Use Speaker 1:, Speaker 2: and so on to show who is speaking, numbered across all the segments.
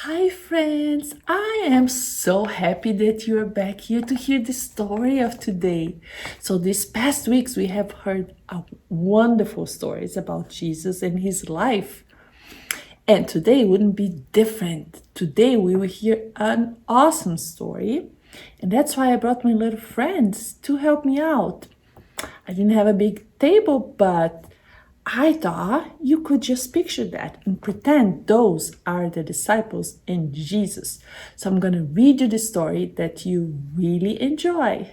Speaker 1: Hi, friends! I am so happy that you are back here to hear the story of today. So, these past weeks, we have heard wonderful stories about Jesus and his life. And today wouldn't be different. Today, we will hear an awesome story. And that's why I brought my little friends to help me out. I didn't have a big table, but I thought you could just picture that and pretend those are the disciples and Jesus. So I'm going to read you the story that you really enjoy.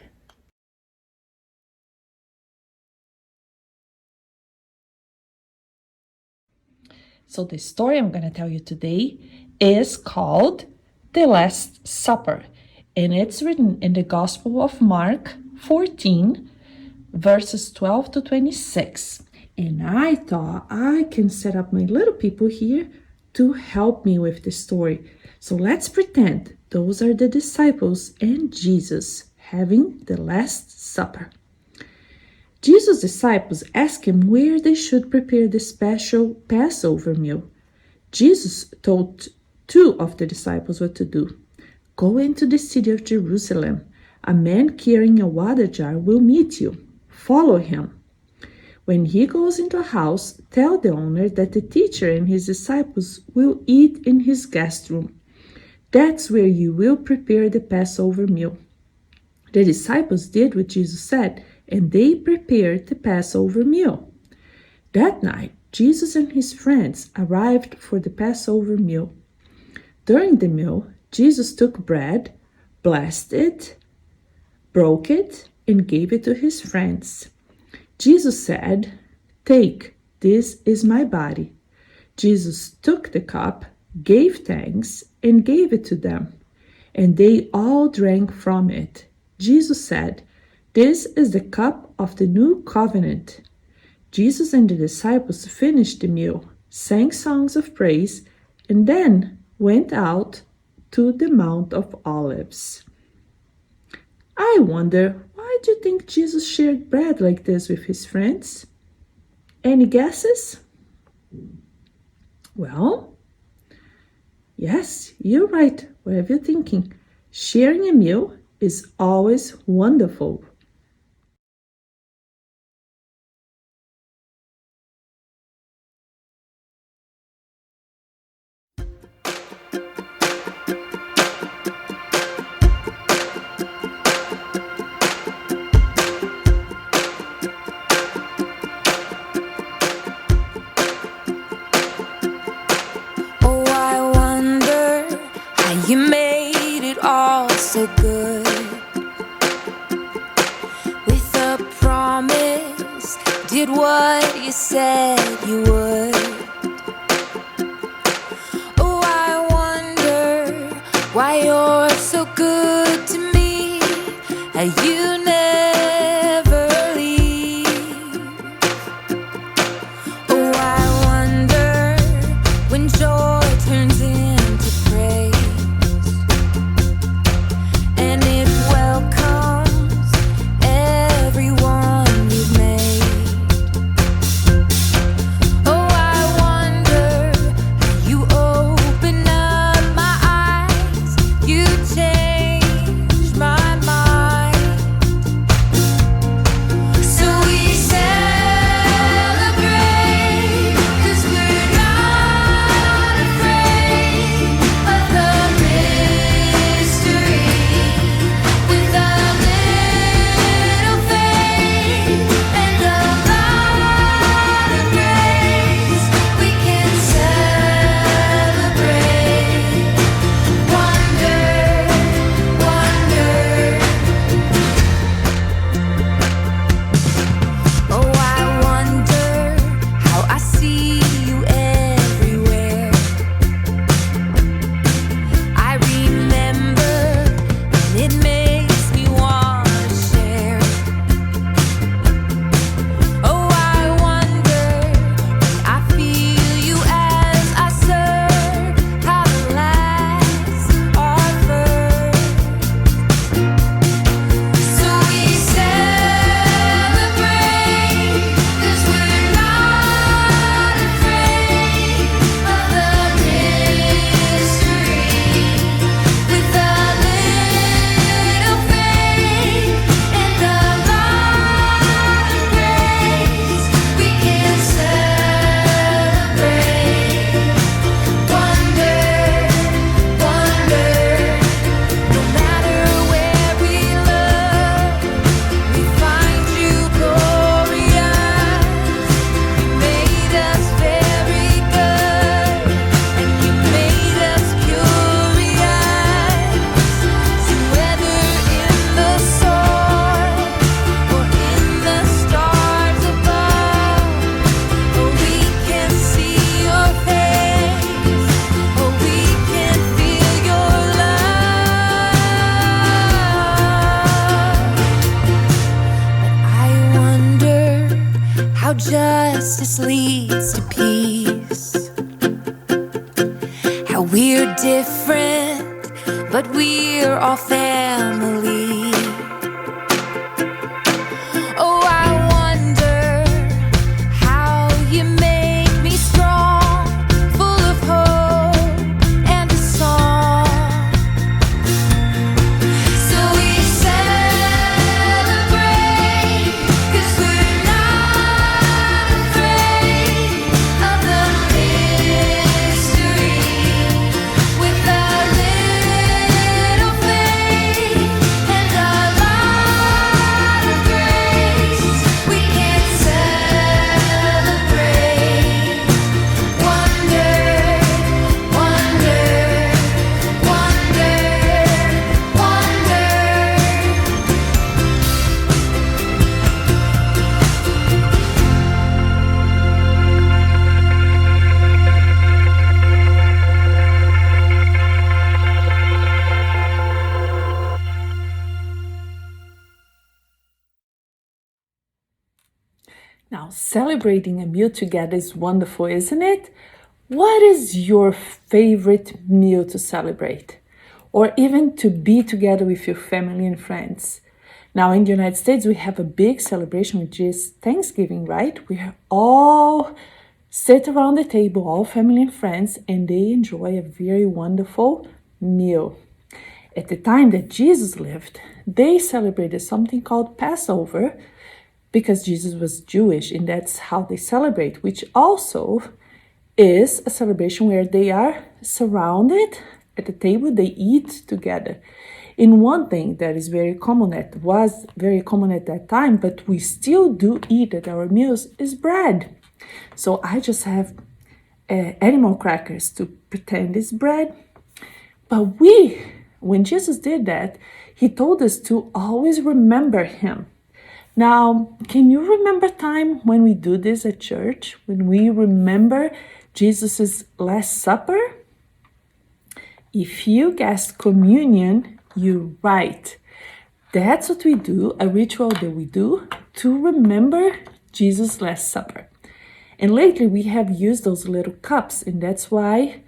Speaker 1: So the story I'm going to tell you today is called The Last Supper, and it's written in the Gospel of Mark 14, verses 12 to 26. And I thought I can set up my little people here to help me with the story. So let's pretend those are the disciples and Jesus having the Last Supper. Jesus' disciples asked him where they should prepare the special Passover meal. Jesus told two of the disciples what to do. Go into the city of Jerusalem. A man carrying a water jar will meet you. Follow him. When he goes into a house, tell the owner that the teacher and his disciples will eat in his guest room. That's where you will prepare the Passover meal. The disciples did what Jesus said, and they prepared the Passover meal. That night, Jesus and his friends arrived for the Passover meal. During the meal, Jesus took bread, blessed it, broke it, and gave it to his friends. Jesus said, "Take, this is my body." Jesus took the cup, gave thanks, and gave it to them, and they all drank from it. Jesus said, "This is the cup of the new covenant." Jesus and the disciples finished the meal, sang songs of praise, and then went out to the Mount of Olives. I wonder, why do you think Jesus shared bread like this with his friends? Any guesses? Well, yes, you're right. Whatever you're thinking. Sharing a meal is always wonderful.
Speaker 2: Oh, I wonder how you made it all so good. With a promise, did what you said you would. Oh, I wonder why you're so good to me, how you never leave. Oh, I wonder when joy turns into praise, and it welcomes everyone you've made. Oh, I wonder how you open up my eyes, you change my mind. justice leads to peace. How we're different, but we're all family. Oh, I wonder how you make me strong, full of hope and a song. So we celebrate, 'cause we're not afraid of the mystery. With a little faith and a lot of grace, we can celebrate. Wonder, wonder, wonder, wonder.
Speaker 1: Now, celebrating a meal together is wonderful, isn't it? What is your favorite meal to celebrate? Or even to be together with your family and friends? Now, in the United States, we have a big celebration, which is Thanksgiving, right? We all sit around the table, all family and friends, and they enjoy a very wonderful meal. At the time that Jesus lived, they celebrated something called Passover, because Jesus was Jewish, and that's how they celebrate, which also is a celebration where they are surrounded at the table, they eat together. In one thing that is was very common at that time, but we still do eat at our meals, is bread. So I just have animal crackers to pretend it's bread. But when Jesus did that, he told us to always remember him. Now, can you remember time when we do this at church? When we remember Jesus' Last Supper? If you guessed communion, you're right. That's what we do, a ritual that we do to remember Jesus' Last Supper. And lately we have used those little cups, and that's why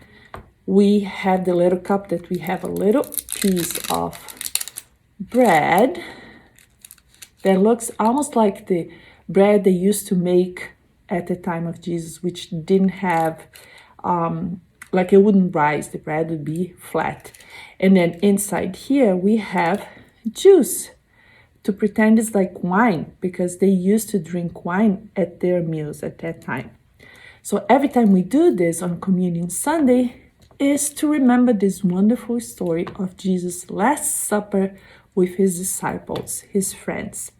Speaker 1: we have the little cup that we have a little piece of bread that looks almost like the bread they used to make at the time of Jesus, which didn't have, like it wouldn't rise, the bread would be flat. And then inside here we have juice to pretend it's like wine, because they used to drink wine at their meals at that time. So every time we do this on Communion Sunday is to remember this wonderful story of Jesus' Last Supper with his disciples, his friends.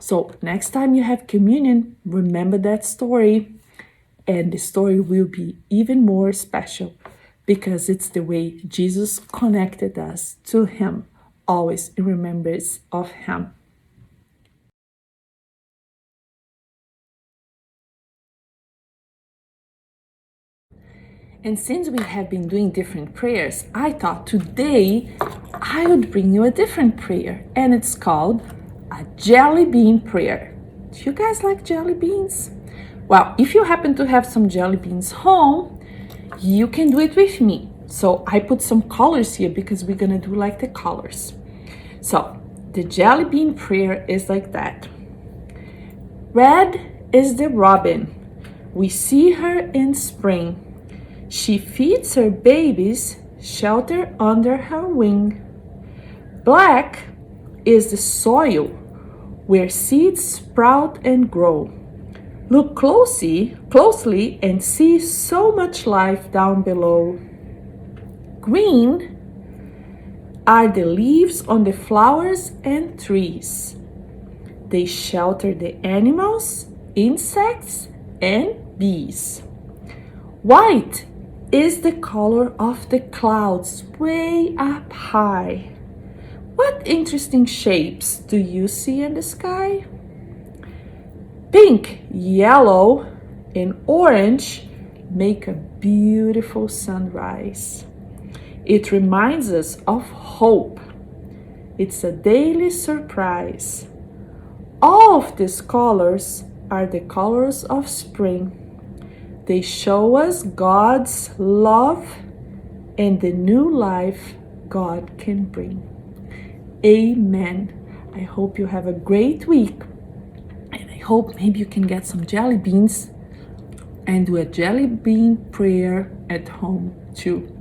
Speaker 1: So next time you have communion, remember that story, and the story will be even more special because it's the way Jesus connected us to him, always in remembrance of him. And since we have been doing different prayers, I thought today I would bring you a different prayer, and it's called a jelly bean prayer. Do you guys like jelly beans? Well, if you happen to have some jelly beans home, you can do it with me. So I put some colors here because we're gonna do like the colors. So the jelly bean prayer is like that. Red is the robin. We see her in spring. She feeds her babies, shelter under her wing. Black is the soil where seeds sprout and grow. Look closely and see so much life down below. Green are the leaves on the flowers and trees. They shelter the animals, insects, and bees. White is the color of the clouds way up high. What interesting shapes do you see in the sky? Pink, yellow, and orange make a beautiful sunrise. It reminds us of hope. It's a daily surprise. All of these colors are the colors of spring. They show us God's love and the new life God can bring. Amen. I hope you have a great week. And I hope maybe you can get some jelly beans and do a jelly bean prayer at home too.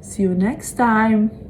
Speaker 1: See you next time.